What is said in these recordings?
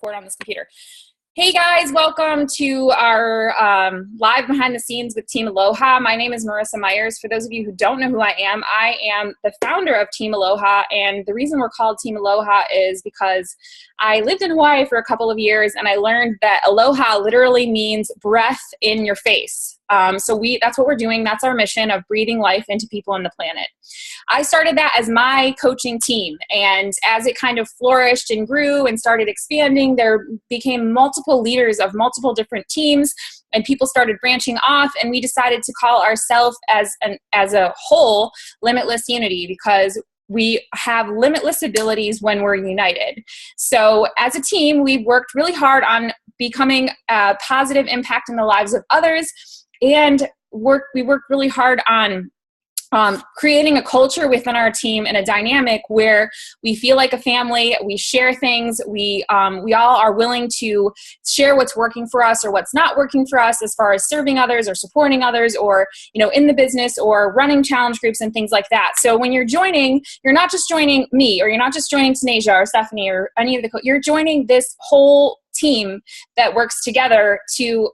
record on this computer. Hey guys, welcome to our live behind the scenes with Team Aloha. My name is Marissa Myers. For those of you who don't know who I am the founder of Team Aloha, and the reason we're called Team Aloha is because I lived in Hawaii for a couple of years and I learned that Aloha literally means breath in your face. That's what we're doing. That's our mission of breathing life into people on the planet. I started that as my coaching team, and as it kind of flourished and grew and started expanding, there became multiple leaders of multiple different teams, and people started branching off, and we decided to call ourselves as a whole Limitless Unity, because we have limitless abilities when we're united. So as a team, we've worked really hard on becoming a positive impact in the lives of others, and we worked really hard on creating a culture within our team and a dynamic where we feel like a family. We share things. We all are willing to share what's working for us or what's not working for us as far as serving others or supporting others, or in the business or running challenge groups and things like that. So when you're joining, you're not just joining me, or you're not just joining Tanisha or Stephanie or any of you're joining this whole team that works together to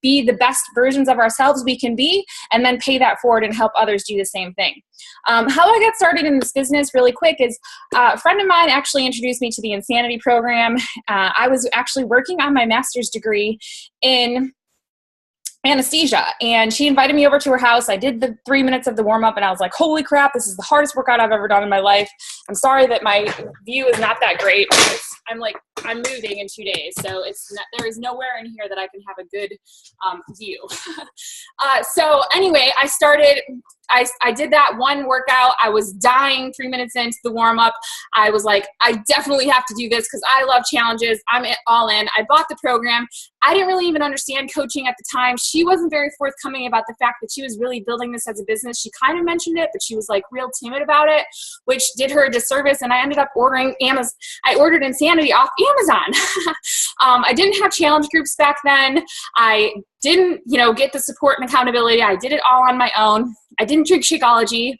be the best versions of ourselves we can be, and then pay that forward and help others do the same thing. How I got started in this business really quick is a friend of mine actually introduced me to the Insanity program. I was actually working on my master's degree in anesthesia, and she invited me over to her house. I did the 3 minutes of the warm-up and I was like, holy crap, this is the hardest workout I've ever done in my life. I'm sorry that my view is not that great, because I'm moving in 2 days, so there is nowhere in here that I can have a good view. So anyway, I did that one workout. I was dying 3 minutes into the warm-up. I was like, I definitely have to do this because I love challenges. I'm all in. I bought the program. I didn't really even understand coaching at the time. She wasn't very forthcoming about the fact that she was really building this as a business. She kind of mentioned it, but she was like real timid about it, which did her a disservice. And I ended up ordering I ordered Insanity off Amazon. I didn't have challenge groups back then. I didn't, get the support and accountability. I did it all on my own. I didn't drink Shakeology.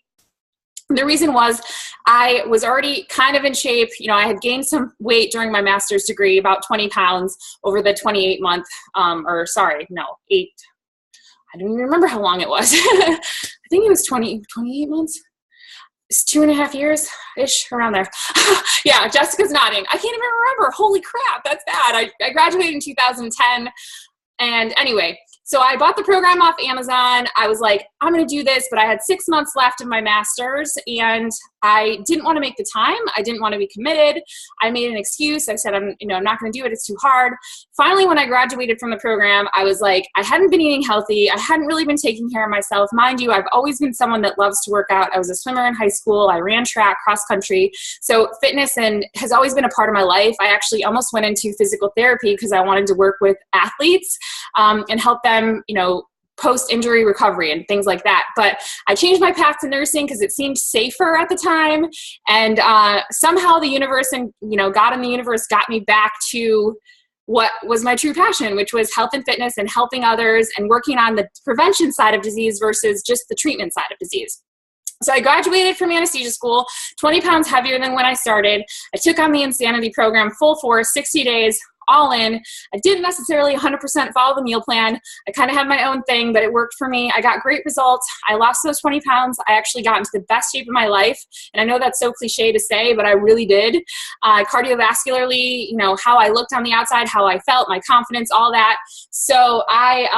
The reason was I was already kind of in shape. I had gained some weight during my master's degree, about 20 pounds over the 28-month, 8. I don't even remember how long it was. I think it was 28 months. It's 2.5 years-ish, around there. Yeah, Jessica's nodding. I can't even remember. Holy crap, that's bad. I graduated in 2010. And anyway, so I bought the program off Amazon. I was like, I'm going to do this, but I had 6 months left of my master's and I didn't want to make the time. I didn't want to be committed. I made an excuse. I said, I'm not going to do it. It's too hard. Finally, when I graduated from the program, I was like, I hadn't been eating healthy. I hadn't really been taking care of myself. Mind you, I've always been someone that loves to work out. I was a swimmer in high school. I ran track, cross country. So fitness has always been a part of my life. I actually almost went into physical therapy because I wanted to work with athletes and help them, post-injury recovery and things like that. But I changed my path to nursing because it seemed safer at the time. And somehow the universe and, God in the universe got me back to what was my true passion, which was health and fitness and helping others and working on the prevention side of disease versus just the treatment side of disease. So I graduated from anesthesia school, 20 pounds heavier than when I started. I took on the Insanity program full force, 60 days, all in. I didn't necessarily 100% follow the meal plan. I kind of had my own thing, but it worked for me. I got great results. I lost those 20 pounds. I actually got into the best shape of my life. And I know that's so cliche to say, but I really did. Cardiovascularly, how I looked on the outside, how I felt, my confidence, all that. So I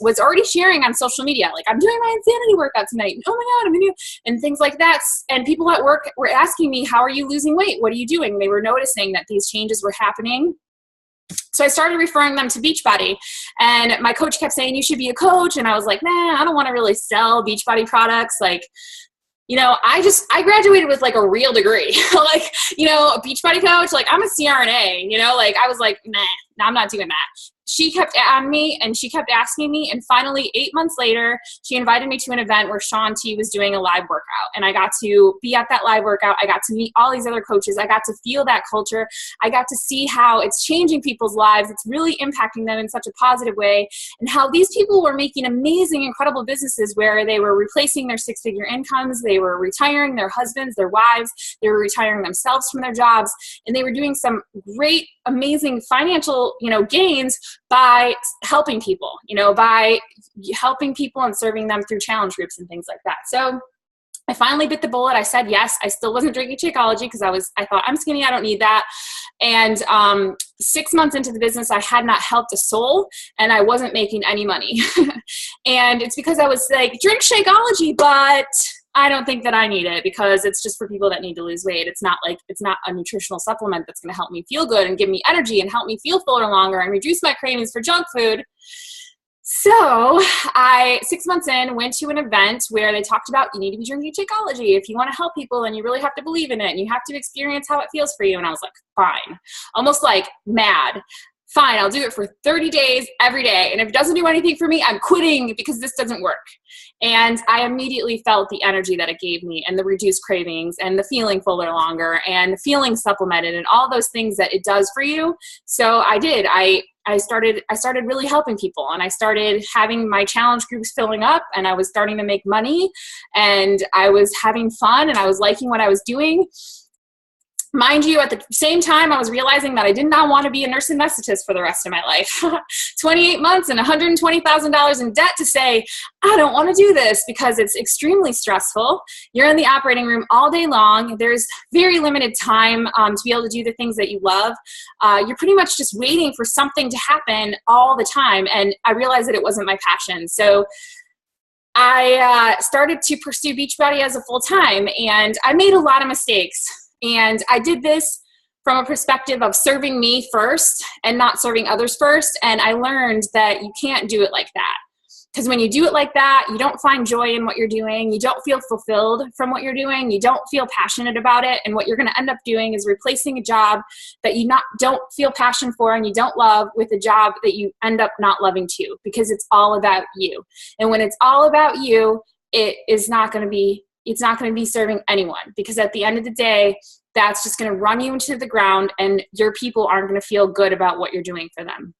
was already sharing on social media, like, I'm doing my Insanity workout tonight. Oh my God, I'm going to, and things like that. And people at work were asking me, how are you losing weight? What are you doing? They were noticing that these changes were happening. So I started referring them to Beachbody, and my coach kept saying, you should be a coach. And I was like, nah, I don't want to really sell Beachbody products. Like, I graduated with like a real degree, like, a Beachbody coach, like I'm a CRNA, I was like, nah, I'm not doing that. She kept on me and she kept asking me. And finally, 8 months later, she invited me to an event where Shaun T was doing a live workout. And I got to be at that live workout. I got to meet all these other coaches. I got to feel that culture. I got to see how it's changing people's lives. It's really impacting them in such a positive way. And how these people were making amazing, incredible businesses where they were replacing their six-figure incomes. They were retiring their husbands, their wives. They were retiring themselves from their jobs. And they were doing some great amazing financial, gains by helping people, by helping people and serving them through challenge groups and things like that. So I finally bit the bullet. I said yes. I still wasn't drinking Shakeology because I thought I'm skinny. I don't need that. And 6 months into the business, I had not helped a soul and I wasn't making any money. And it's because I was like, drink Shakeology, but I don't think that I need it because it's just for people that need to lose weight. It's not a nutritional supplement that's going to help me feel good and give me energy and help me feel fuller longer and reduce my cravings for junk food. So I, 6 months in, went to an event where they talked about you need to be drinking Shakeology. If you want to help people, then you really have to believe in it and you have to experience how it feels for you. And I was like, fine, almost like mad. Fine, I'll do it for 30 days every day. And if it doesn't do anything for me, I'm quitting because this doesn't work. And I immediately felt the energy that it gave me and the reduced cravings and the feeling fuller longer and feeling supplemented and all those things that it does for you. So I did. I started really helping people and I started having my challenge groups filling up and I was starting to make money and I was having fun and I was liking what I was doing. Mind you, at the same time, I was realizing that I did not want to be a nurse anesthetist for the rest of my life. 28 months and $120,000 in debt to say, I don't want to do this because it's extremely stressful. You're in the operating room all day long. There's very limited time to be able to do the things that you love. You're pretty much just waiting for something to happen all the time. And I realized that it wasn't my passion. So I started to pursue Beachbody as a full-time and I made a lot of mistakes. And I did this from a perspective of serving me first and not serving others first. And I learned that you can't do it like that. Because when you do it like that, you don't find joy in what you're doing. You don't feel fulfilled from what you're doing. You don't feel passionate about it. And what you're going to end up doing is replacing a job that you don't feel passion for and you don't love with a job that you end up not loving too, because it's all about you. And when it's all about you, it's not going to be serving anyone, because at the end of the day, that's just going to run you into the ground and your people aren't going to feel good about what you're doing for them.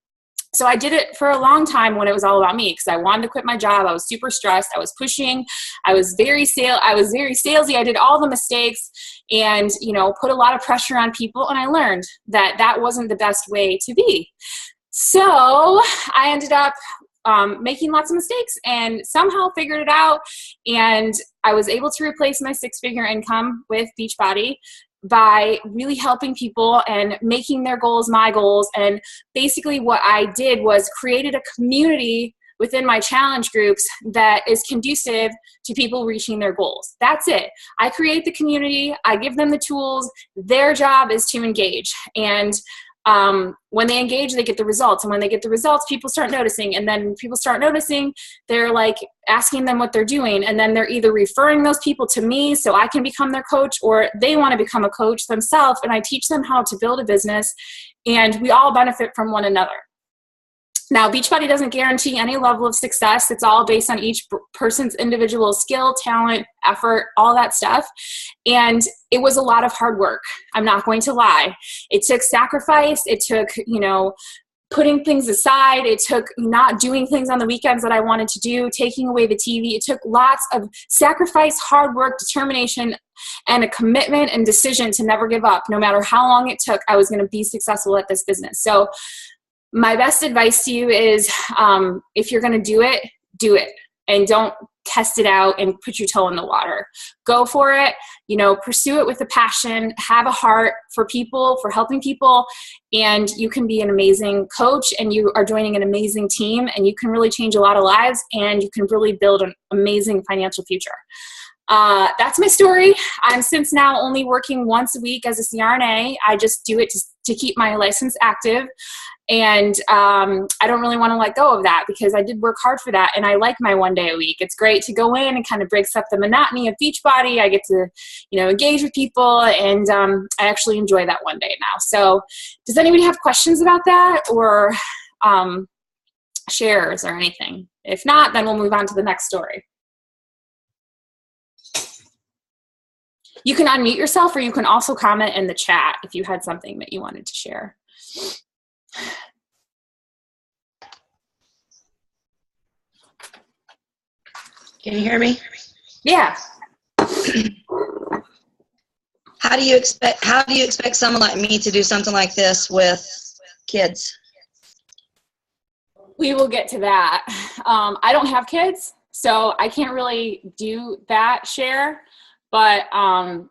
So I did it for a long time when it was all about me because I wanted to quit my job. I was super stressed. I was pushing. I was very salesy. I did all the mistakes and, put a lot of pressure on people. And I learned that that wasn't the best way to be. So I ended up making lots of mistakes and somehow figured it out. And I was able to replace my 6-figure income with Beachbody by really helping people and making their goals my goals. And basically what I did was created a community within my challenge groups that is conducive to people reaching their goals. That's it. I create the community. I give them the tools. Their job is to engage. And when they engage, they get the results. And when they get the results, people start noticing. And then people start noticing, they're like asking them what they're doing. And then they're either referring those people to me so I can become their coach, or they want to become a coach themselves. And I teach them how to build a business and we all benefit from one another. Now, Beachbody doesn't guarantee any level of success. It's all based on each person's individual skill, talent, effort, all that stuff. And it was a lot of hard work. I'm not going to lie. It took sacrifice. It took, putting things aside. It took not doing things on the weekends that I wanted to do, taking away the TV. It took lots of sacrifice, hard work, determination, and a commitment and decision to never give up. No matter how long it took, I was going to be successful at this business. So my best advice to you is if you're going to do it and don't test it out and put your toe in the water. Go for it, pursue it with a passion, have a heart for people, for helping people, and you can be an amazing coach and you are joining an amazing team and you can really change a lot of lives and you can really build an amazing financial future. That's my story. I'm since now only working once a week as a CRNA. I just do it to keep my license active. And I don't really want to let go of that because I did work hard for that. And I like my 1 day a week. It's great to go in and kind of breaks up the monotony of Beachbody. I get to, engage with people and I actually enjoy that 1 day now. So does anybody have questions about that or shares or anything? If not, then we'll move on to the next story. You can unmute yourself or you can also comment in the chat if you had something that you wanted to share. Can you hear me? Yeah. Hi, how do you expect someone like me to do something like this with kids? We will get to that. I don't have kids, so I can't really do that share, but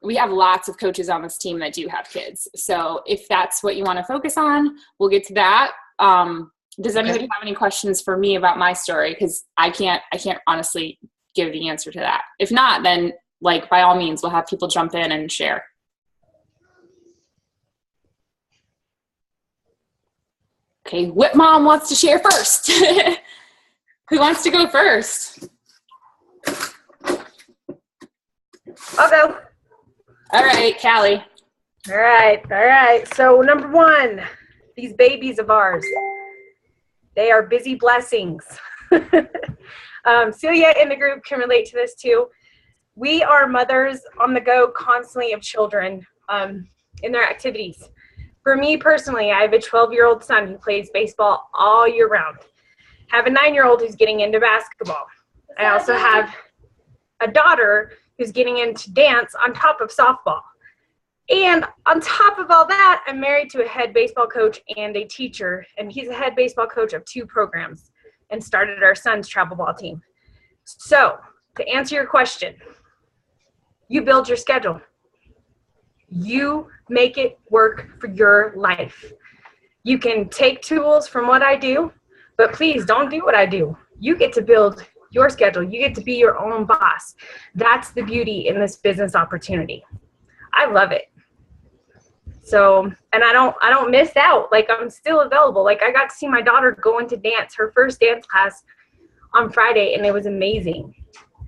we have lots of coaches on this team that do have kids. So if that's what you want to focus on, we'll get to that. Does anybody have any questions for me about my story? Because I can't honestly give the answer to that. If not, then like by all means, we'll have people jump in and share. Okay, what mom wants to share first? Who wants to go first? I'll go. All right, Callie. All right. So number one, these babies of ours, they are busy blessings. Celia in the group can relate to this too. We are mothers on the go constantly of children in their activities. For me personally, I have a 12-year-old son who plays baseball all year round. I have a 9-year-old who's getting into basketball. I also have a daughter who's getting into dance on top of softball. And on top of all that, I'm married to a head baseball coach and a teacher, and he's a head baseball coach of 2 programs and started our son's travel ball team. So to answer your question, you build your schedule. You make it work for your life. You can take tools from what I do, but please don't do what I do. You get to build your schedule. You get to be your own boss. That's the beauty in this business opportunity. I love it. So, and I don't miss out. Like, I'm still available. Like, I got to see my daughter go into dance, her first dance class on Friday, and it was amazing.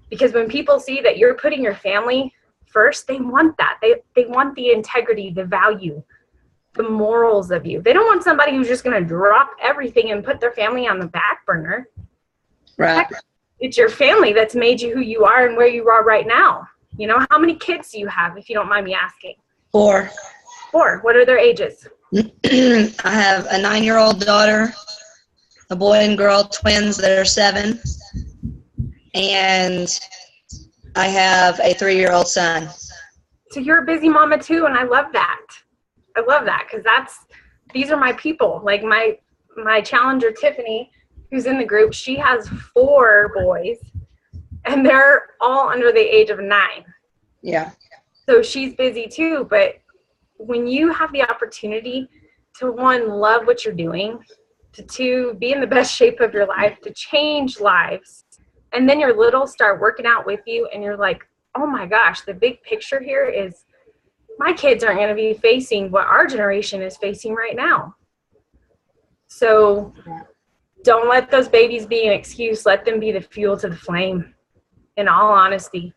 Because when people see that you're putting your family first, they want that. They want the integrity, the value, the morals of you. They don't want somebody who's just going to drop everything and put their family on the back burner. Right. Heck, it's your family that's made you who you are and where you are right now. You know, how many kids do you have, if you don't mind me asking? 4. 4. What are their ages? I have a 9-year-old daughter, a boy and girl, twins that are 7, and I have a 3-year-old son. So you're a busy mama too, and I love that. I love that because these are my people. Like my challenger Tiffany, who's in the group, she has 4 boys, and they're all under the age of 9. Yeah. So she's busy too. But when you have the opportunity to, 1, love what you're doing, to 2, be in the best shape of your life, to change lives. And then your little start working out with you, and you're like, oh my gosh, the big picture here is my kids aren't going to be facing what our generation is facing right now. So don't let those babies be an excuse. Let them be the fuel to the flame, in all honesty.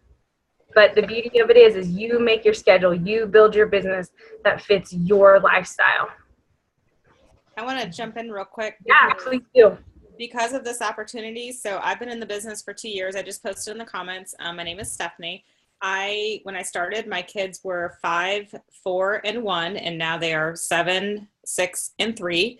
But the beauty of it is you make your schedule. You build your business that fits your lifestyle. I want to jump in real quick. Yeah, please do. Because of this opportunity, so I've been in the business for 2 years. I just posted in the comments. My name is Stephanie. When I started, my kids were 5, 4, and 1, and now they are 7, 6, and 3.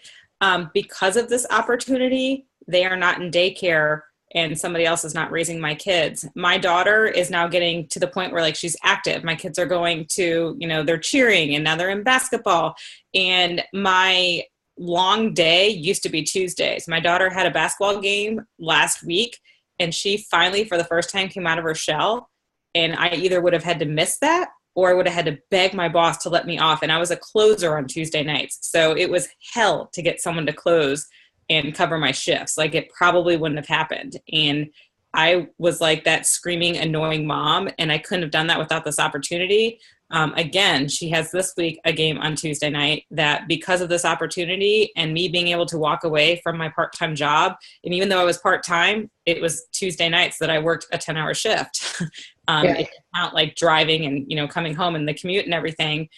Because of this opportunity, they are not in daycare, and somebody else is not raising my kids. My daughter is now getting to the point where, like, she's active. My kids are going to, they're cheering, and now they're in basketball. And my long day used to be Tuesdays. My daughter had a basketball game last week, and she finally, for the first time, came out of her shell. And I either would have had to miss that, or I would have had to beg my boss to let me off. And I was a closer on Tuesday nights. So it was hell to get someone to close and cover my shifts. Like, it probably wouldn't have happened. And I was like that screaming, annoying mom, and I couldn't have done that without this opportunity. Again, she has this week a game on Tuesday night that, because of this opportunity and me being able to walk away from my part-time job, and even though I was part-time, it was Tuesday nights that I worked a 10-hour shift. It didn't count like driving and, coming home and the commute and everything.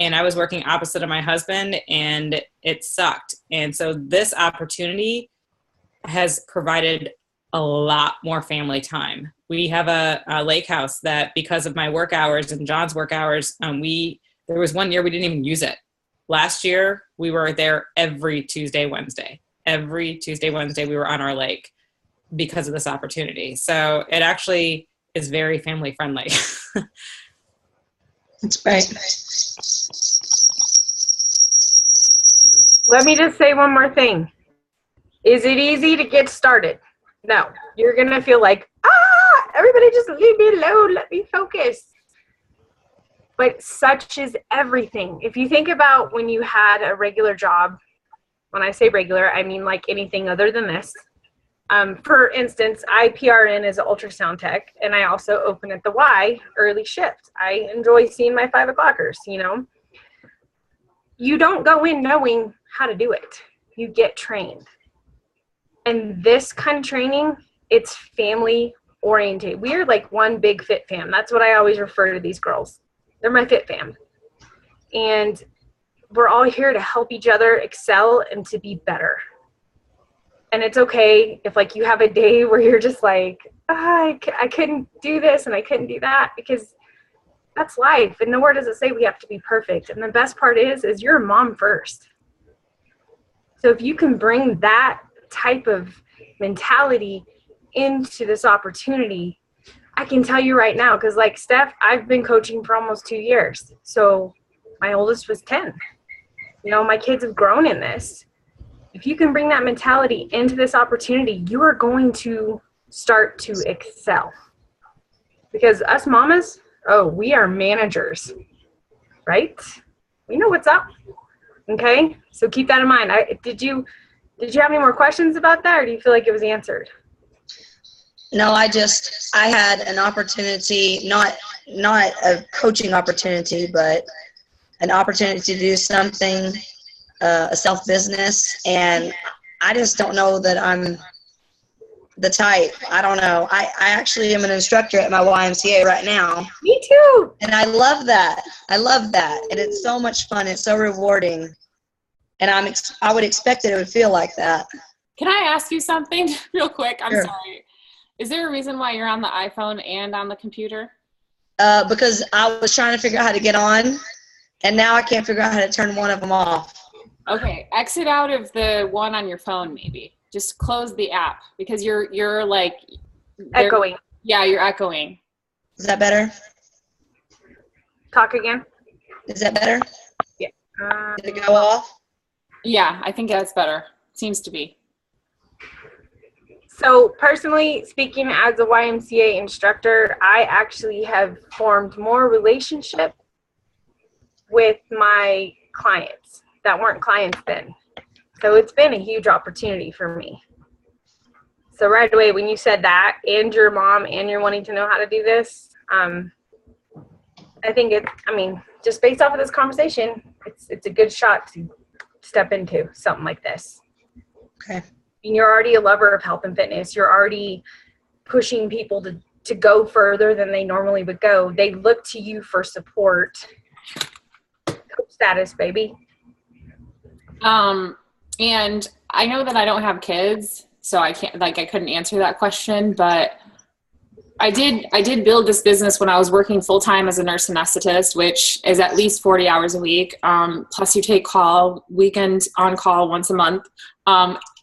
And I was working opposite of my husband, and it sucked. And so this opportunity has provided a lot more family time. We have a lake house that, because of my work hours and John's work hours, there was one year we didn't even use it. Last year, we were there every Tuesday, Wednesday. Every Tuesday, Wednesday, we were on our lake because of this opportunity. So it actually is very family friendly. That's right. Let me just say one more thing. Is it easy to get started? No. You're going to feel like, everybody just leave me alone. Let me focus. But such is everything. If you think about when you had a regular job, when I say regular, I mean like anything other than this. For instance, I PRN as an ultrasound tech, and I also open at the Y early shift. I enjoy seeing my 5 o'clockers, you know. You don't go in knowing how to do it. You get trained. And this kind of training, it's family oriented. We are like one big fit fam. That's what I always refer to these girls. They're my fit fam. And we're all here to help each other excel and to be better. And it's okay if like you have a day where you're just like, I couldn't do this and I couldn't do that, because that's life. And nowhere does it say we have to be perfect. And the best part is you're a mom first. So if you can bring that type of mentality into this opportunity, I can tell you right now, because like Steph, I've been coaching for almost 2 years. So my oldest was 10. You know, my kids have grown in this. If you can bring that mentality into this opportunity, you are going to start to excel. Because us mamas, we are managers, right? We know what's up. Okay, so keep that in mind. Did you have any more questions about that, or do you feel like it was answered? No, I had an opportunity, not a coaching opportunity, but an opportunity to do something, a self-business, and I just don't know that I'm the type. I don't know. I actually am an instructor at my YMCA right now. Me too. And I love that. And it's so much fun. It's so rewarding. And I would expect that it would feel like that. Can I ask you something real quick? I'm Sure. sorry. Is there a reason why you're on the iPhone and on the computer? Because I was trying to figure out how to get on, and now I can't figure out how to turn one of them off. Okay, exit out of the one on your phone maybe. Just close the app, because you're like Echoing. Yeah, you're echoing. Is that better? Talk again. Is that better? Yeah. Did it go off? Yeah, I think that's better. Seems to be. So personally speaking, as a YMCA instructor, I actually have formed more relationship with my clients that weren't clients then. So it's been a huge opportunity for me. So right away, when you said that, and your mom, and you're wanting to know how to do this, I think just based off of this conversation, it's a good shot to step into something like this. Okay. And you're already a lover of health and fitness. You're already pushing people to go further than they normally would go. They look to you for support. Coach status, baby. And I know that I don't have kids, so I couldn't answer that question, but I did build this business when I was working full-time as a nurse anesthetist, which is at least 40 hours a week. Plus you take weekend on call once a month.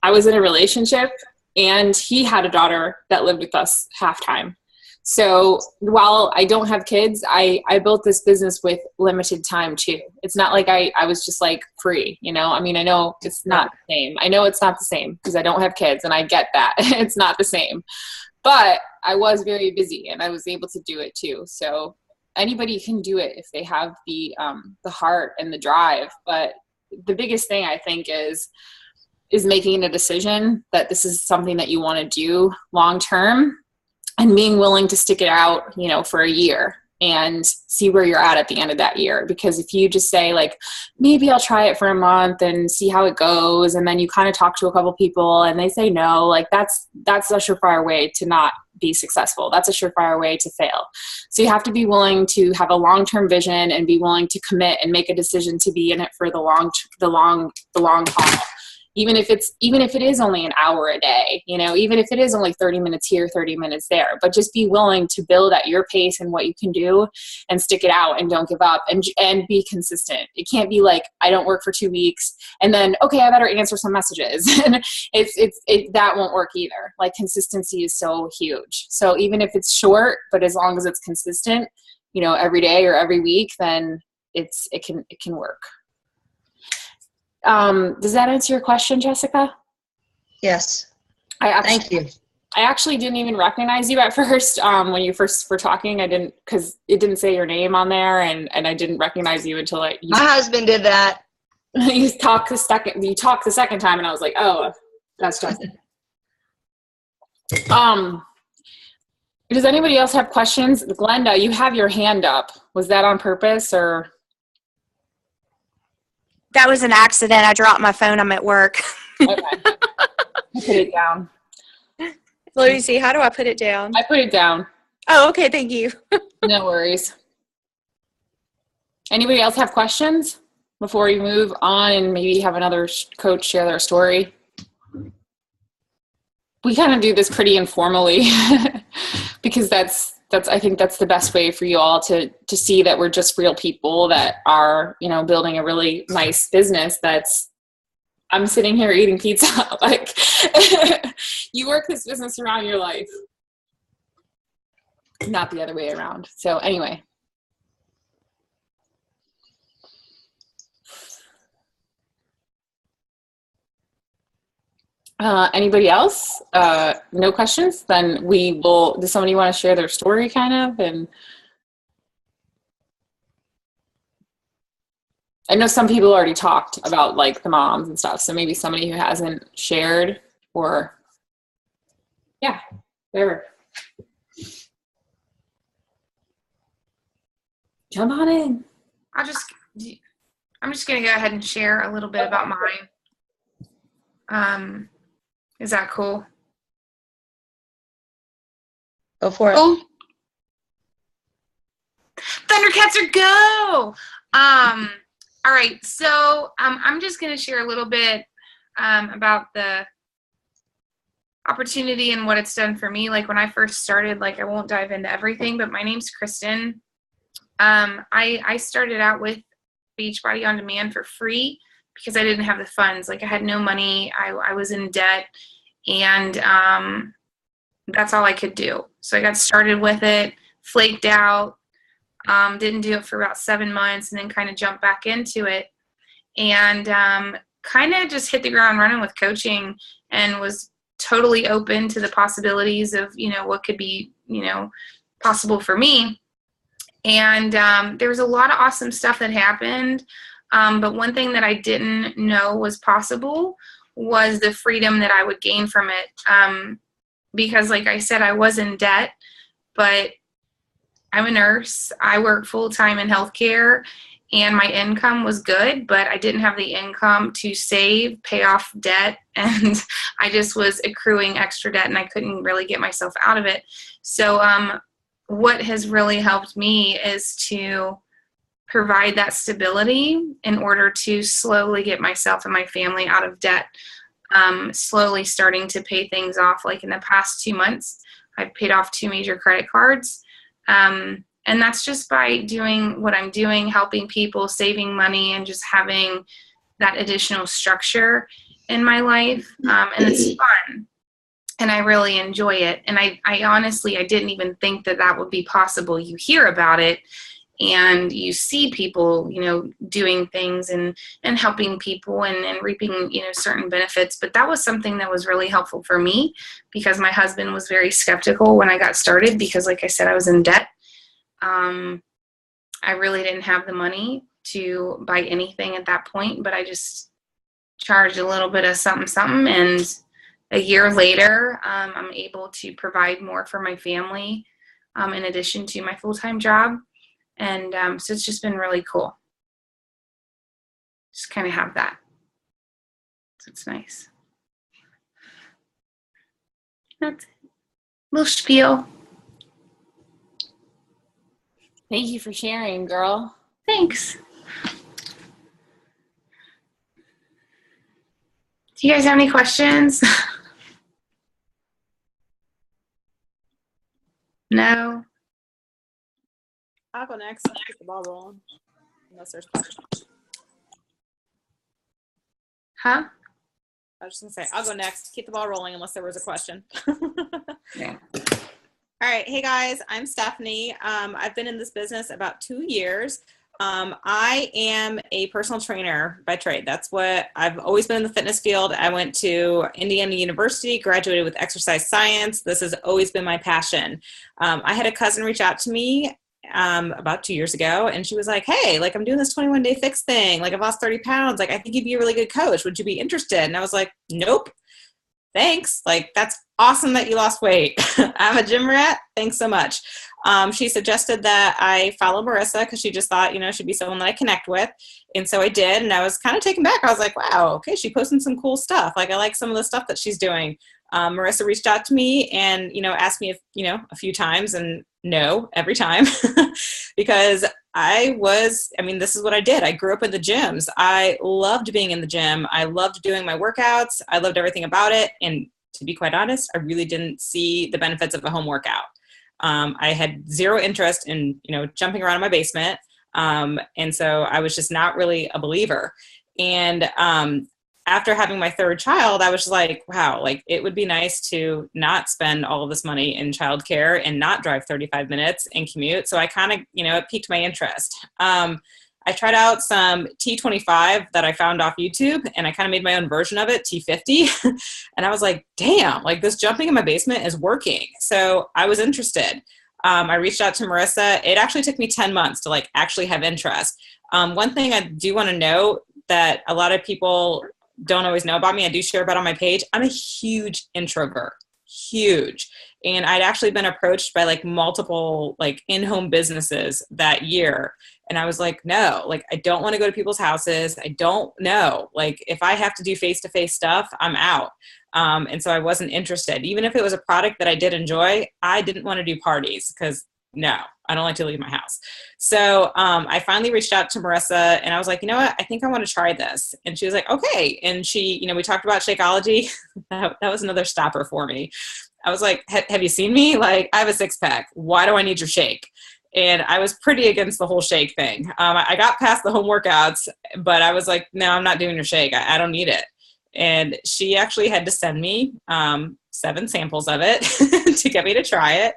I was in a relationship, and he had a daughter that lived with us half-time. So while I don't have kids, I built this business with limited time too. It's not like I was just like free, you know? I mean, I know it's not the same. I know it's not the same because I don't have kids, and I get that. It's not the same. But I was very busy, and I was able to do it too. So anybody can do it if they have the heart and the drive. But the biggest thing I think is making a decision that this is something that you want to do long term, and being willing to stick it out, you know, for a year and see where you're at the end of that year. Because if you just say like, maybe I'll try it for a month and see how it goes, and then you kind of talk to a couple people and they say no, like that's a surefire way to not be successful. That's a surefire way to fail. So you have to be willing to have a long-term vision and be willing to commit and make a decision to be in it for the long haul. Even if it is only an hour a day, you know, even if it is only 30 minutes here, 30 minutes there, but just be willing to build at your pace and what you can do and stick it out and don't give up and be consistent. It can't be like, I don't work for 2 weeks and then, okay, I better answer some messages. And that won't work either. Like consistency is so huge. So even if it's short, but as long as it's consistent, every day or every week, then it can work. Does that answer your question, Jessica? Yes. Thank you. I actually didn't even recognize you at first. When you first were talking, because it didn't say your name on there, and I didn't recognize you until my husband did that. You talked the second time, and I was like, oh, that's Jessica. Does anybody else have questions? Glenda, you have your hand up. Was that on purpose, or? That was an accident. I dropped my phone. I'm at work. Okay. I put it down. Let me see. How do I put it down? I put it down. Oh, okay. Thank you. No worries. Anybody else have questions before we move on and maybe have another coach share their story? We kind of do this pretty informally because I think that's the best way for you all to see that we're just real people that are, building a really nice business. I'm sitting here eating pizza. Like, you work this business around your life, not the other way around. So anyway. Anybody else? No questions? Then does somebody want to share their story kind of? And I know some people already talked about like the moms and stuff. So maybe somebody who hasn't shared or whatever. Jump on in. I'm just going to go ahead and share a little bit about mine. Is that cool? Go for it. Cool. Thundercats are go! All right, so I'm just going to share a little bit about the opportunity and what it's done for me. Like when I first started, I won't dive into everything, but my name's Kristen. I started out with Beachbody on demand for free because I didn't have the funds. I had no money. I was in debt, and that's all I could do. So I got started with it, flaked out, didn't do it for about 7 months, and then kind of jumped back into it, and kind of just hit the ground running with coaching, and was totally open to the possibilities of what could be possible for me. And there was a lot of awesome stuff that happened. But one thing that I didn't know was possible was the freedom that I would gain from it. Because like I said, I was in debt, but I'm a nurse. I work full-time in healthcare, and my income was good, but I didn't have the income to save, pay off debt, and I just was accruing extra debt, and I couldn't really get myself out of it. So what has really helped me is to provide that stability in order to slowly get myself and my family out of debt, slowly starting to pay things off. Like in the past 2 months, I've paid off 2 major credit cards. And that's just by doing what I'm doing, helping people, saving money, and just having that additional structure in my life. And it's fun. And I really enjoy it. And I honestly, I didn't even think that that would be possible. You hear about it and you see people, doing things and helping people and reaping, certain benefits. But that was something that was really helpful for me because my husband was very skeptical when I got started because, like I said, I was in debt. I really didn't have the money to buy anything at that point, but I just charged a little bit of something, and a year later, I'm able to provide more for my family in addition to my full-time job. And so it's just been really cool. Just kind of have that. So it's nice. That's it. Little spiel. Thank you for sharing, girl. Thanks. Do you guys have any questions? No? I'll go next. I'll keep the ball rolling. Unless there's questions. Huh? I was just going to say, I'll go next. Keep the ball rolling unless there was a question. Yeah. All right. Hey guys, I'm Stephanie. I've been in this business about 2 years. I am a personal trainer by trade. That's what I've always been in the fitness field. I went to Indiana University, graduated with exercise science. This has always been my passion. I had a cousin reach out to me about 2 years ago, and she was like, hey, like I'm doing this 21-day fix thing. Like I've lost 30 pounds. Like I think you'd be a really good coach. Would you be interested? And I was like, nope. Thanks. Like, that's awesome that you lost weight. I'm a gym rat. Thanks so much. She suggested that I follow Marissa because she just thought, she'd be someone that I connect with. And so I did. And I was kind of taken back. I was like, wow, okay, she's posting some cool stuff. Like, I like some of the stuff that she's doing. Marissa reached out to me and, asked me if, a few times, and no, every time, because this is what I did. I grew up in the gyms. I loved being in the gym. I loved doing my workouts. I loved everything about it. And to be quite honest, I really didn't see the benefits of a home workout. I had zero interest in, jumping around in my basement. And so I was just not really a believer. And, after having my third child, I was just like, wow, like it would be nice to not spend all of this money in childcare and not drive 35 minutes and commute. So I kind of, it piqued my interest. I tried out some T25 that I found off YouTube, and I kind of made my own version of it, T50. And I was like, damn, like this jumping in my basement is working. So I was interested. I reached out to Marissa. It actually took me 10 months to like actually have interest. One thing I do want to know that a lot of people don't always know about me, I do share about on my page, I'm a huge introvert, huge. And I'd actually been approached by like multiple like in-home businesses that year. And I was like, no, like I don't want to go to people's houses. I don't know. Like if I have to do face-to-face stuff, I'm out. And so I wasn't interested. Even if it was a product that I did enjoy, I didn't want to do parties because no, I don't like to leave my house. So I finally reached out to Marissa and I was like, you know what? I think I want to try this. And she was like, okay. And she, we talked about Shakeology. that was another stopper for me. I was like, have you seen me? Like I have a 6-pack. Why do I need your shake? And I was pretty against the whole shake thing. I got past the home workouts, but I was like, no, I'm not doing your shake. I don't need it. And she actually had to send me 7 samples of it to get me to try it.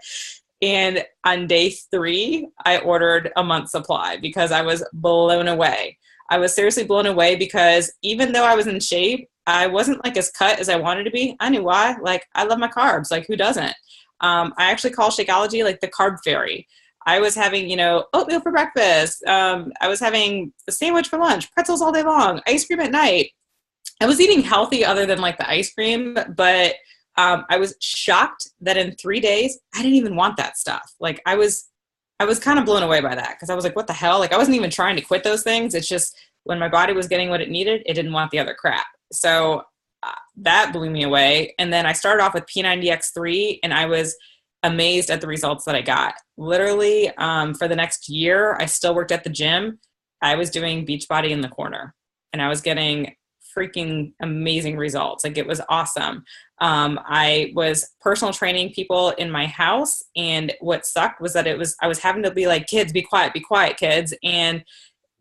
And on day 3, I ordered a month's supply because I was blown away. I was seriously blown away because even though I was in shape, I wasn't like as cut as I wanted to be. I knew why. Like I love my carbs. Like who doesn't? I actually call Shakeology like the carb fairy. I was having, oatmeal for breakfast. I was having a sandwich for lunch, pretzels all day long, ice cream at night. I was eating healthy other than like the ice cream, but I was shocked that in 3 days, I didn't even want that stuff. Like I was kind of blown away by that because I was like, what the hell? Like I wasn't even trying to quit those things. It's just when my body was getting what it needed, it didn't want the other crap. So that blew me away. And then I started off with P90X3 and I was amazed at the results that I got. Literally for the next year, I still worked at the gym. I was doing Beachbody in the corner and I was getting freaking amazing results. Like it was awesome. I was personal training people in my house. And what sucked was that I was having to be like, kids, be quiet, kids. And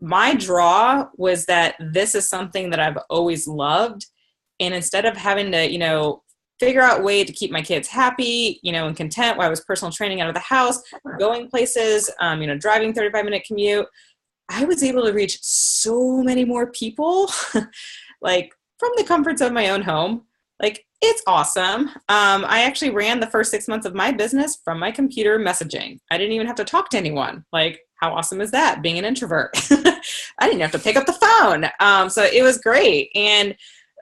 my draw was that this is something that I've always loved. And instead of having to, figure out a way to keep my kids happy, and content while I was personal training out of the house, going places, driving 35-minute commute, I was able to reach so many more people, like from the comforts of my own home. Like it's awesome. I actually ran the first 6 months of my business from my computer messaging. I didn't even have to talk to anyone. Like how awesome is that? Being an introvert. I didn't have to pick up the phone. So it was great. And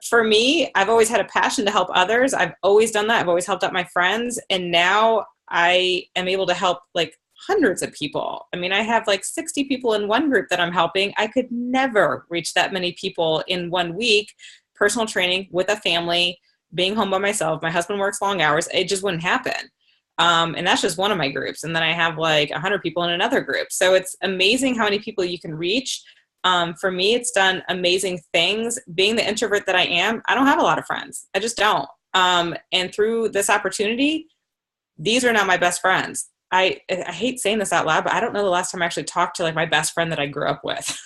for me, I've always had a passion to help others. I've always done that. I've always helped out my friends. And now I am able to help like hundreds of people. I mean, I have like 60 people in one group that I'm helping. I could never reach that many people in 1 week, personal training with a family, being home by myself. My husband works long hours. It just wouldn't happen. And that's just one of my groups. And then I have like 100 people in another group. So it's amazing how many people you can reach. For me, it's done amazing things. Being the introvert that I am, I don't have a lot of friends. I just don't. And through this opportunity, these are now my best friends. I hate saying this out loud, but I don't know the last time I actually talked to like my best friend that I grew up with.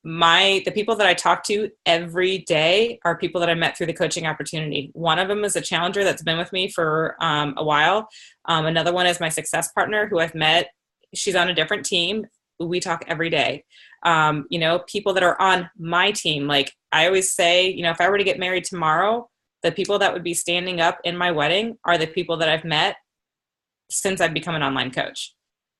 the people that I talk to every day are people that I met through the coaching opportunity. One of them is a challenger that's been with me for a while. Another one is my success partner who I've met. She's on a different team. We talk every day. People that are on my team. Like I always say, if I were to get married tomorrow, the people that would be standing up in my wedding are the people that I've met since I've become an online coach.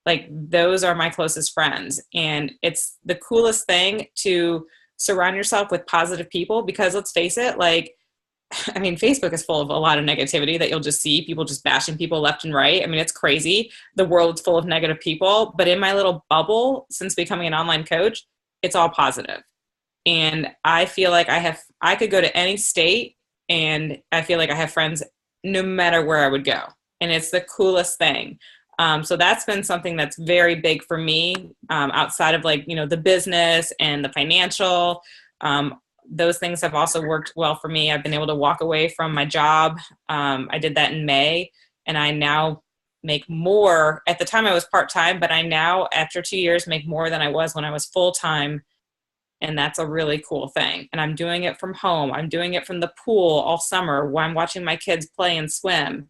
Like those are my closest friends. And it's the coolest thing to surround yourself with positive people because let's face it, Facebook is full of a lot of negativity that you'll just see people just bashing people left and right. I mean, it's crazy. The world's full of negative people, but in my little bubble, since becoming an online coach, it's all positive. And I feel like I could go to any state and I feel like I have friends no matter where I would go. And it's the coolest thing. So that's been something that's very big for me outside of the business and the financial. Those things have also worked well for me. I've been able to walk away from my job. I did that in May, and I now make more. At the time I was part-time, but I now, after 2 years, make more than I was when I was full-time. And that's a really cool thing. And I'm doing it from home. I'm doing it from the pool all summer while I'm watching my kids play and swim.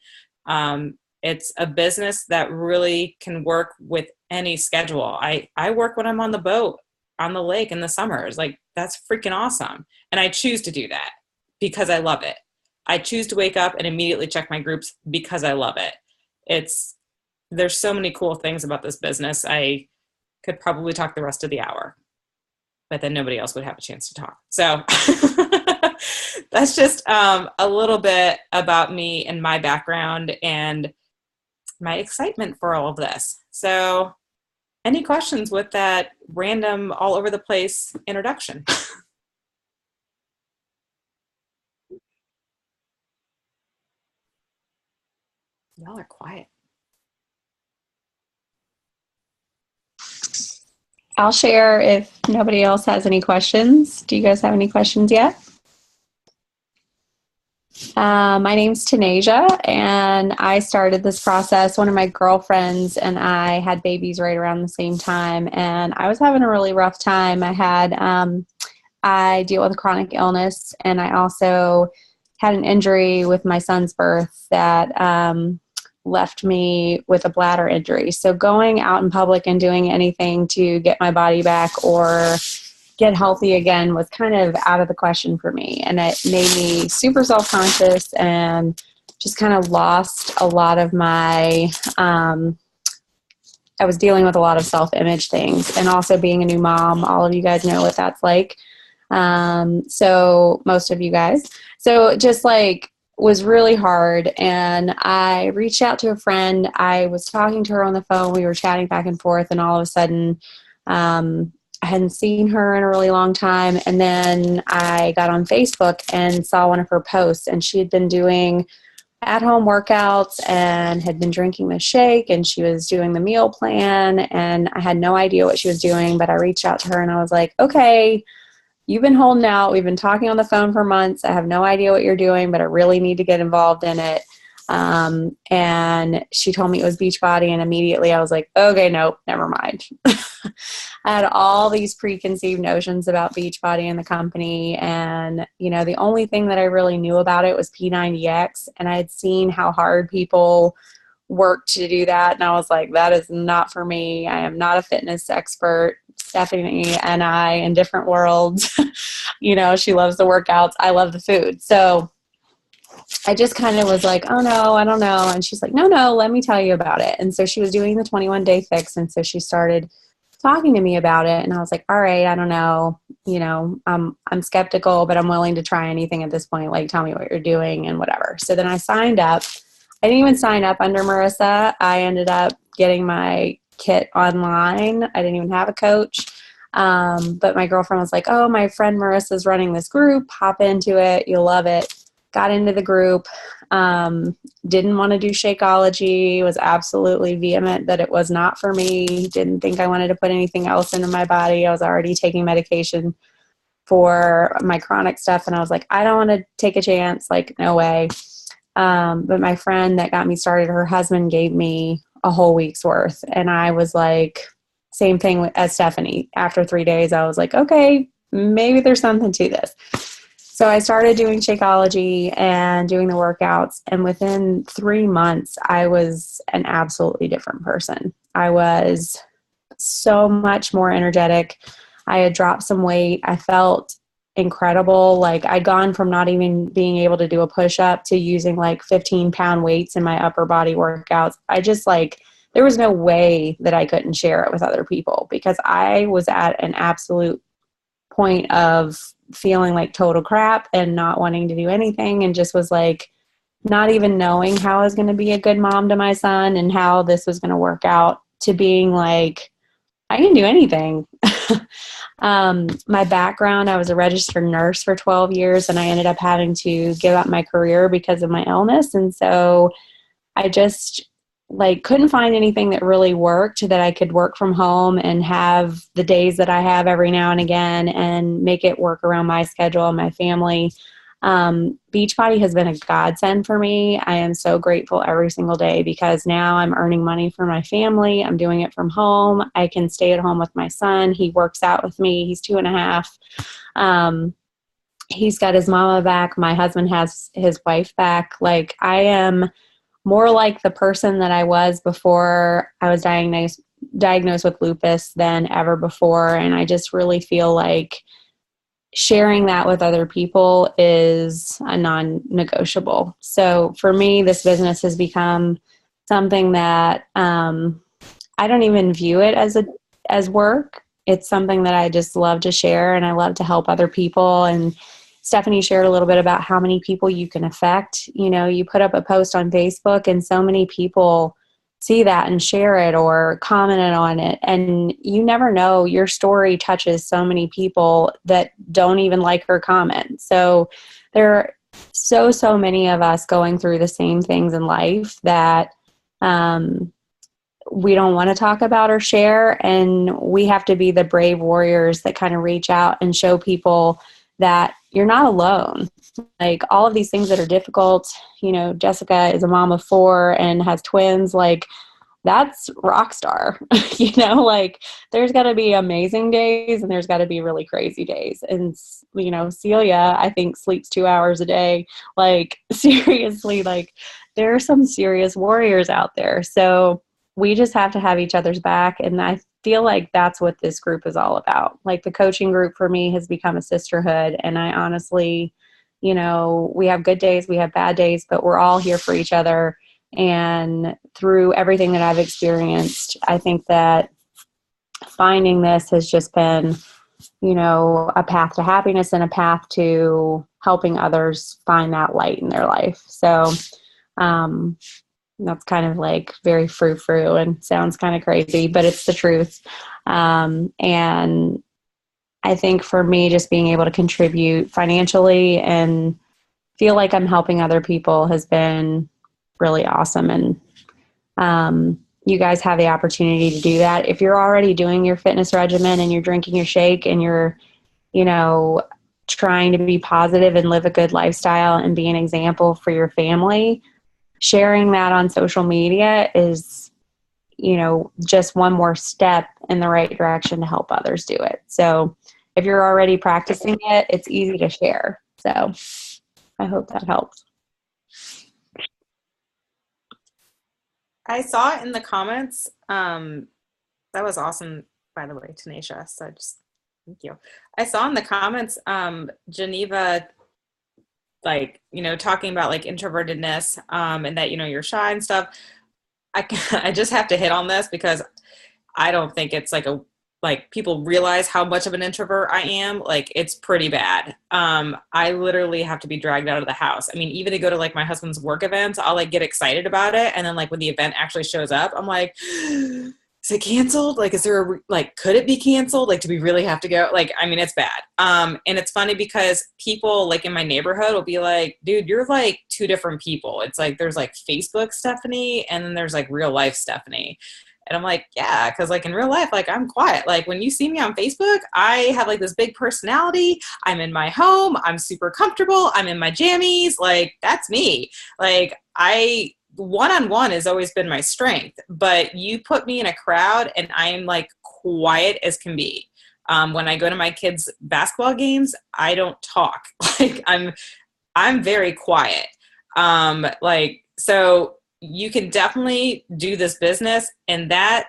It's a business that really can work with any schedule. I work when I'm on the boat, on the lake in the summers. Like that's freaking awesome. And I choose to do that because I love it. I choose to wake up and immediately check my groups because I love it. There's so many cool things about this business. I could probably talk the rest of the hour, but then nobody else would have a chance to talk. So that's just a little bit about me and my background and my excitement for all of this. So any questions with that random all over the place introduction? Y'all are quiet. I'll share if nobody else has any questions. Do you guys have any questions yet? My name's Tanasia, and I started this process. One of my girlfriends and I had babies right around the same time, and I was having a really rough time. I deal with a chronic illness, and I also had an injury with my son's birth that left me with a bladder injury. So going out in public and doing anything to get my body back or get healthy again was kind of out of the question for me. And it made me super self-conscious and just kind of lost a lot of my, I was dealing with a lot of self-image things, and also being a new mom. All of you guys know what that's like. So most of you guys, so just was really hard. And I reached out to a friend. I was talking to her on the phone. We were chatting back and forth, and all of a sudden, I hadn't seen her in a really long time. And then I got on Facebook and saw one of her posts, and she had been doing at-home workouts and had been drinking the shake, and she was doing the meal plan, and I had no idea what she was doing, but I reached out to her and I was like, okay, you've been holding out. We've been talking on the phone for months. I have no idea what you're doing, but I really need to get involved in it. And she told me it was Beachbody, and immediately I was like, okay, nope, never mind. I had all these preconceived notions about Beachbody and the company, and the only thing that I really knew about it was P90X, and I had seen how hard people work to do that, and I was like, that is not for me. I am not a fitness expert. Stephanie and I in different worlds. She loves the workouts. I love the food. So I just kind of was like, oh no, I don't know. And she's like, no, let me tell you about it. And so she was doing the 21-day fix. And so she started talking to me about it. And I was like, all right, I don't know. I'm skeptical, but I'm willing to try anything at this point. Like, tell me what you're doing and whatever. So then I signed up. I didn't even sign up under Marissa. I ended up getting my kit online. I didn't even have a coach. But my girlfriend was like, oh, my friend Marissa's running this group. Hop into it. You'll love it. Got into the group. Didn't want to do Shakeology. Was absolutely vehement that it was not for me. Didn't think I wanted to put anything else into my body. I was already taking medication for my chronic stuff. And I was like, I don't want to take a chance. Like, no way. But my friend that got me started, her husband gave me a whole week's worth. And I was like, same thing as Stephanie. After 3 days, I was like, okay, maybe there's something to this. So I started doing Shakeology and doing the workouts. And within 3 months, I was an absolutely different person. I was so much more energetic. I had dropped some weight. I felt incredible. Like I'd gone from not even being able to do a push-up to using like 15-pound weights in my upper body workouts. I just like, there was no way that I couldn't share it with other people because I was at an absolute point of feeling like total crap and not wanting to do anything, and just was like not even knowing how I was going to be a good mom to my son and how this was going to work out, to being like, I can do anything. My background, I was a registered nurse for 12 years and I ended up having to give up my career because of my illness. And so I just like couldn't find anything that really worked, that I could work from home and have the days that I have every now and again and make it work around my schedule and my family. Beachbody has been a godsend for me. I am so grateful every single day because now I'm earning money for my family. I'm doing it from home. I can stay at home with my son. He works out with me. He's 2.5. He's got his mama back. My husband has his wife back. Like I am more like the person that I was before I was diagnosed with lupus than ever before. And I just really feel like sharing that with other people is a non-negotiable. So for me, this business has become something that I don't even view it as work. It's something that I just love to share, and I love to help other people. And Stephanie shared a little bit about how many people you can affect. You know, you put up a post on Facebook and so many people see that and share it or commented on it. And you never know, your story touches so many people that don't even like or comment. So there are so many of us going through the same things in life that we don't want to talk about or share. And we have to be the brave warriors that kind of reach out and show people that you're not alone. Like all of these things that are difficult, you know, Jessica is a mom of 4 and has twins. Like that's rock star, you know, like there's got to be amazing days and there's got to be really crazy days. And, you know, Celia, I think sleeps 2 hours a day. Like seriously, like there are some serious warriors out there. So we just have to have each other's back. And I feel like that's what this group is all about. Like the coaching group for me has become a sisterhood. And I honestly, you know, we have good days, we have bad days, but we're all here for each other. And through everything that I've experienced, I think that finding this has just been, you know, a path to happiness and a path to helping others find that light in their life. So, that's kind of like very frou-frou and sounds kind of crazy, but it's the truth. And I think for me, just being able to contribute financially and feel like I'm helping other people has been really awesome. And you guys have the opportunity to do that. If you're already doing your fitness regimen and you're drinking your shake and you're, you know, trying to be positive and live a good lifestyle and be an example for your family, sharing that on social media is, you know, just one more step in the right direction to help others do it. So if you're already practicing it, it's easy to share. So I hope that helps. I saw it in the comments. That was awesome, by the way, Tanisha. So just thank you. I saw in the comments, Geneva, like, you know, talking about like introvertedness and that, you know, you're shy and stuff. I just have to hit on this because I don't think it's like people realize how much of an introvert I am. Like it's pretty bad. I literally have to be dragged out of the house. I mean, even to go to like my husband's work events, I'll like get excited about it. And then like when the event actually shows up, I'm like, is it canceled? Like, is there could it be canceled? Like, do we really have to go? Like, I mean, it's bad. And it's funny because people like in my neighborhood will be like, dude, you're like 2 different people. It's like, there's like Facebook Stephanie and then there's like real life Stephanie. And I'm like, yeah, because like in real life, like I'm quiet. Like when you see me on Facebook, I have like this big personality. I'm in my home. I'm super comfortable. I'm in my jammies. Like that's me. Like I one-on-one has always been my strength, but you put me in a crowd and I'm like quiet as can be. When I go to my kids' basketball games, I don't talk. Like I'm very quiet. So you can definitely do this business, and that,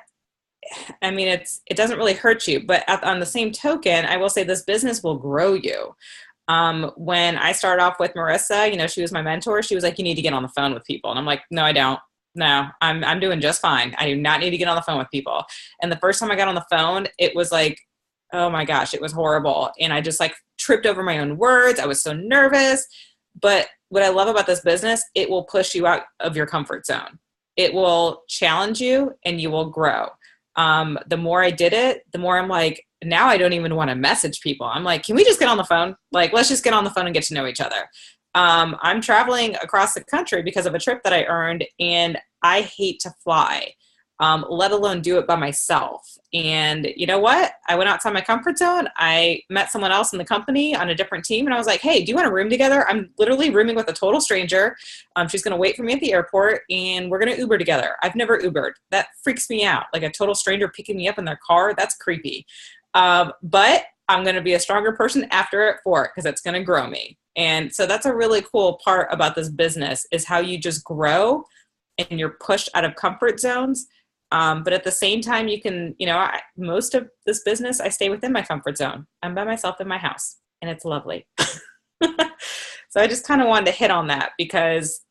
I mean, it doesn't really hurt you, but on the same token, I will say this business will grow you. When I started off with Marissa, you know, she was my mentor. She was like, you need to get on the phone with people. And I'm like, no, I don't. No, I'm doing just fine. I do not need to get on the phone with people. And the first time I got on the phone, it was like, oh my gosh, it was horrible. And I just like tripped over my own words. I was so nervous. But what I love about this business, it will push you out of your comfort zone. It will challenge you and you will grow. The more I did it, the more I'm like, now I don't even want to message people. I'm like, can we just get on the phone? Like, let's just get on the phone and get to know each other. I'm traveling across the country because of a trip that I earned, and I hate to fly, let alone do it by myself. And you know what? I went outside my comfort zone. I met someone else in the company on a different team, and I was like, hey, do you want to room together? I'm literally rooming with a total stranger. She's going to wait for me at the airport, and we're going to Uber together. I've never Ubered. That freaks me out. Like a total stranger picking me up in their car. That's creepy. But I'm going to be a stronger person after it for it, because it's going to grow me. And so that's a really cool part about this business, is how you just grow and you're pushed out of comfort zones. But at the same time, you can, you know, most of this business, I stay within my comfort zone. I'm by myself in my house, and it's lovely. So I just kind of wanted to hit on that because,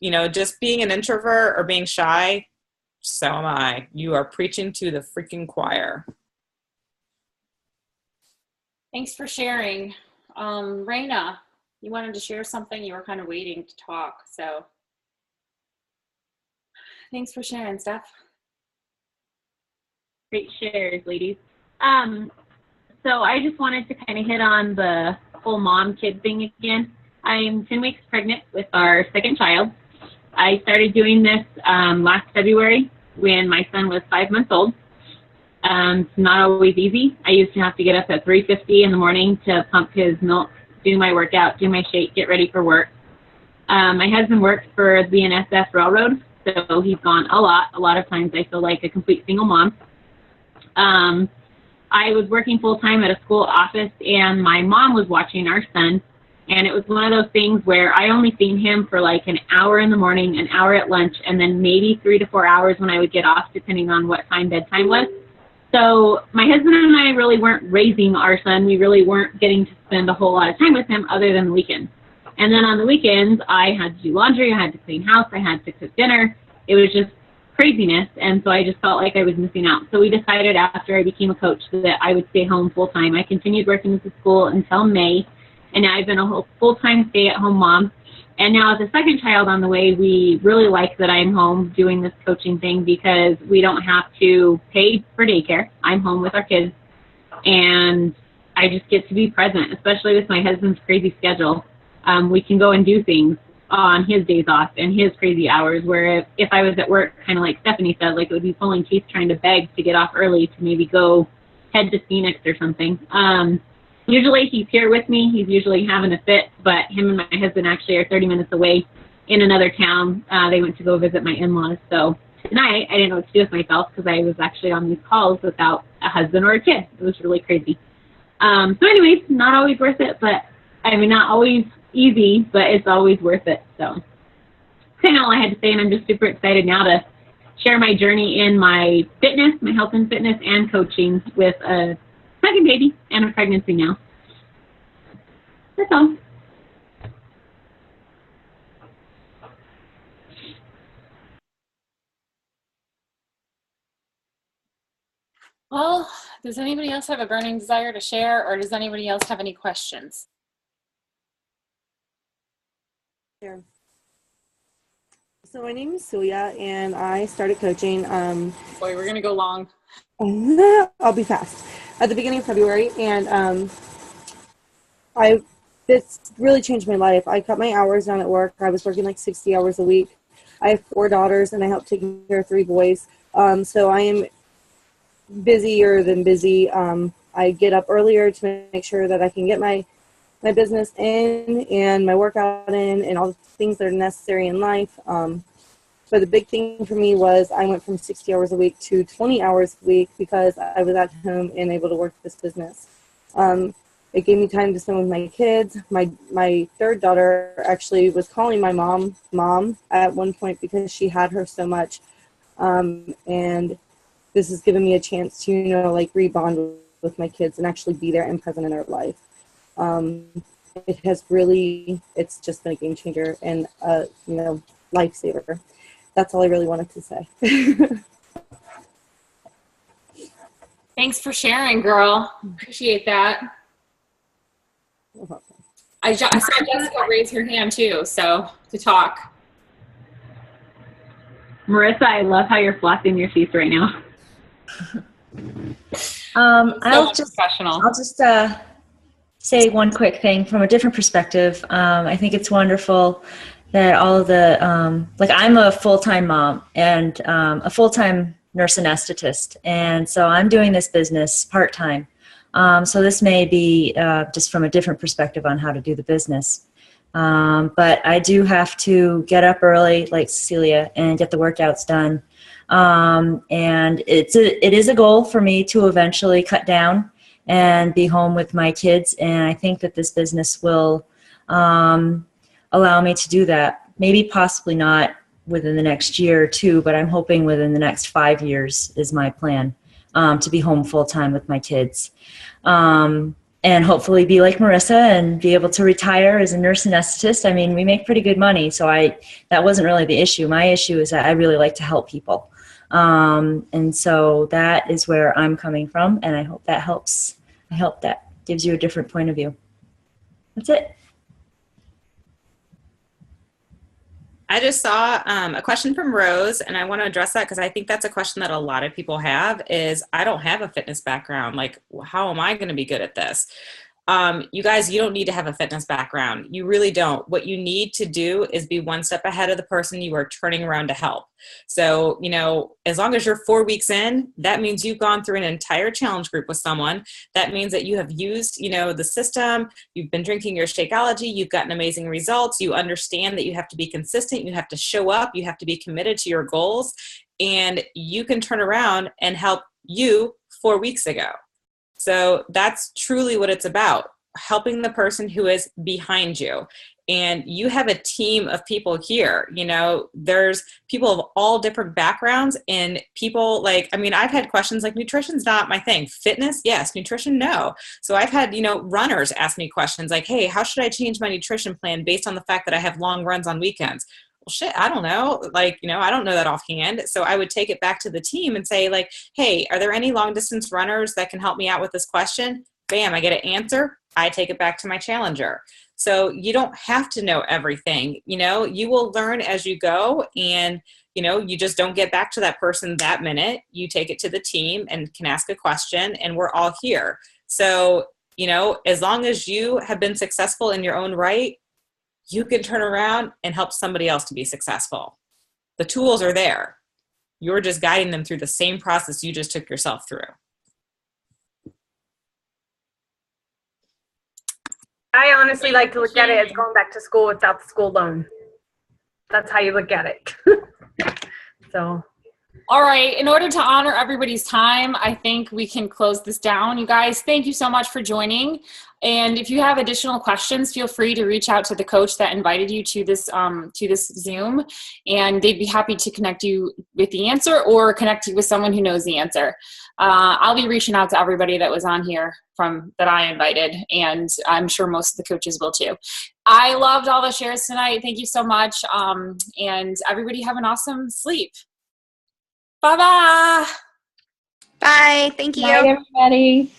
you know, just being an introvert or being shy, so am I. You are preaching to the freaking choir. Thanks for sharing. Raina, you wanted to share something? You were kind of waiting to talk, so thanks for sharing, Steph. Great shares, ladies. So I just wanted to kind of hit on the whole mom-kid thing again. I'm 10 weeks pregnant with our second child. I started doing this last February when my son was 5 months old. It's not always easy. I used to have to get up at 3:50 in the morning to pump his milk, do my workout, do my shake, get ready for work. My husband works for the BNSF Railroad, so he's gone a lot. A lot of times I feel like a complete single mom. I was working full-time at a school office, and my mom was watching our son, and it was one of those things where I only seen him for like an hour in the morning, an hour at lunch, and then maybe 3 to 4 hours when I would get off, depending on what time bedtime was. So my husband and I really weren't raising our son. We really weren't getting to spend a whole lot of time with him other than the weekends. And then on the weekends, I had to do laundry, I had to clean house, I had to cook dinner. It was just craziness, and so I just felt like I was missing out. So we decided after I became a coach that I would stay home full-time. I continued working at the school until May, and now I've been a full-time stay-at-home mom. And now as a second child on the way, we really like that I'm home doing this coaching thing because we don't have to pay for daycare. I'm home with our kids, and I just get to be present, especially with my husband's crazy schedule. We can go and do things on his days off and his crazy hours, where if I was at work, kind of like Stephanie said, like it would be pulling teeth trying to beg to get off early to maybe go head to Phoenix or something. Usually he's here with me. He's usually having a fit, but him and my husband actually are 30 minutes away in another town. They went to go visit my in-laws. So tonight I didn't know what to do with myself because I was actually on these calls without a husband or a kid. It was really crazy. So anyways, not always worth it, but I mean, not always easy, but it's always worth it. So that's kind of all I had to say, and I'm just super excited now to share my journey in my fitness, my health and fitness, and coaching with a second baby and a pregnancy now. That's all. Well, does anybody else have a burning desire to share, or does anybody else have any questions? Sure. So my name is Celia, and I started coaching. Boy, we're gonna go long. I'll be fast. At the beginning of February, and this really changed my life. I cut my hours down at work. I was working like 60 hours a week. I have 4 daughters, and I help take care of 3 boys. So I am busier than busy. I get up earlier to make sure that I can get my business in and my workout in and all the things that are necessary in life. But the big thing for me was I went from 60 hours a week to 20 hours a week because I was at home and able to work this business. It gave me time to spend with my kids. My third daughter actually was calling my mom at one point because she had her so much. And this has given me a chance to, like rebond with my kids and actually be there and present in their life. It's just been a game changer and, lifesaver. That's all I really wanted to say. Thanks for sharing, girl. Appreciate that. I saw Jessica raise her hand too, so to talk. Marissa, I love how you're flossing your teeth right now. I'll just say one quick thing from a different perspective. I think it's wonderful that all of the, I'm a full-time mom and a full-time nurse anesthetist. And so I'm doing this business part-time. So this may be just from a different perspective on how to do the business. But I do have to get up early, like Cecilia, and get the workouts done. And it is a goal for me to eventually cut down and be home with my kids. And I think that this business will allow me to do that. Maybe possibly not within the next year or two, but I'm hoping within the next 5 years is my plan, to be home full time with my kids. And hopefully be like Marissa and be able to retire as a nurse anesthetist. I mean, we make pretty good money, so that wasn't really the issue. My issue is that I really like to help people. And so that is where I'm coming from, and I hope that helps. I hope that gives you a different point of view. That's it. I just saw a question from Rose, and I want to address that because I think that's a question that a lot of people have is, I don't have a fitness background. Like, how am I going to be good at this? You guys, you don't need to have a fitness background. You really don't. What you need to do is be one step ahead of the person you are turning around to help. So, as long as you're 4 weeks in, that means you've gone through an entire challenge group with someone. That means that you have used, the system. You've been drinking your Shakeology. You've gotten amazing results. You understand that you have to be consistent. You have to show up. You have to be committed to your goals. And you can turn around and help you 4 weeks ago. So that's truly what it's about, helping the person who is behind you. And you have a team of people here. There's people of all different backgrounds and people I've had questions like, nutrition's not my thing. Fitness, yes. Nutrition, no. So I've had, runners ask me questions like, hey, how should I change my nutrition plan based on the fact that I have long runs on weekends? Well, shit, I don't know. I don't know that offhand. So I would take it back to the team and say hey, are there any long distance runners that can help me out with this question? Bam, I get an answer. I take it back to my challenger. So you don't have to know everything. You will learn as you go, and you just don't get back to that person that minute. You take it to the team and can ask a question, and we're all here. So, as long as you have been successful in your own right, you can turn around and help somebody else to be successful. The tools are there. You're just guiding them through the same process you just took yourself through. I honestly like to look at it as going back to school without the school loan. That's how you look at it. So. All right. In order to honor everybody's time, I think we can close this down. You guys, thank you so much for joining. And if you have additional questions, feel free to reach out to the coach that invited you to this Zoom, and they'd be happy to connect you with the answer or connect you with someone who knows the answer. I'll be reaching out to everybody that was on here that I invited, and I'm sure most of the coaches will too. I loved all the shares tonight. Thank you so much. And everybody have an awesome sleep. Bye-bye. Bye. Thank you. Night, everybody.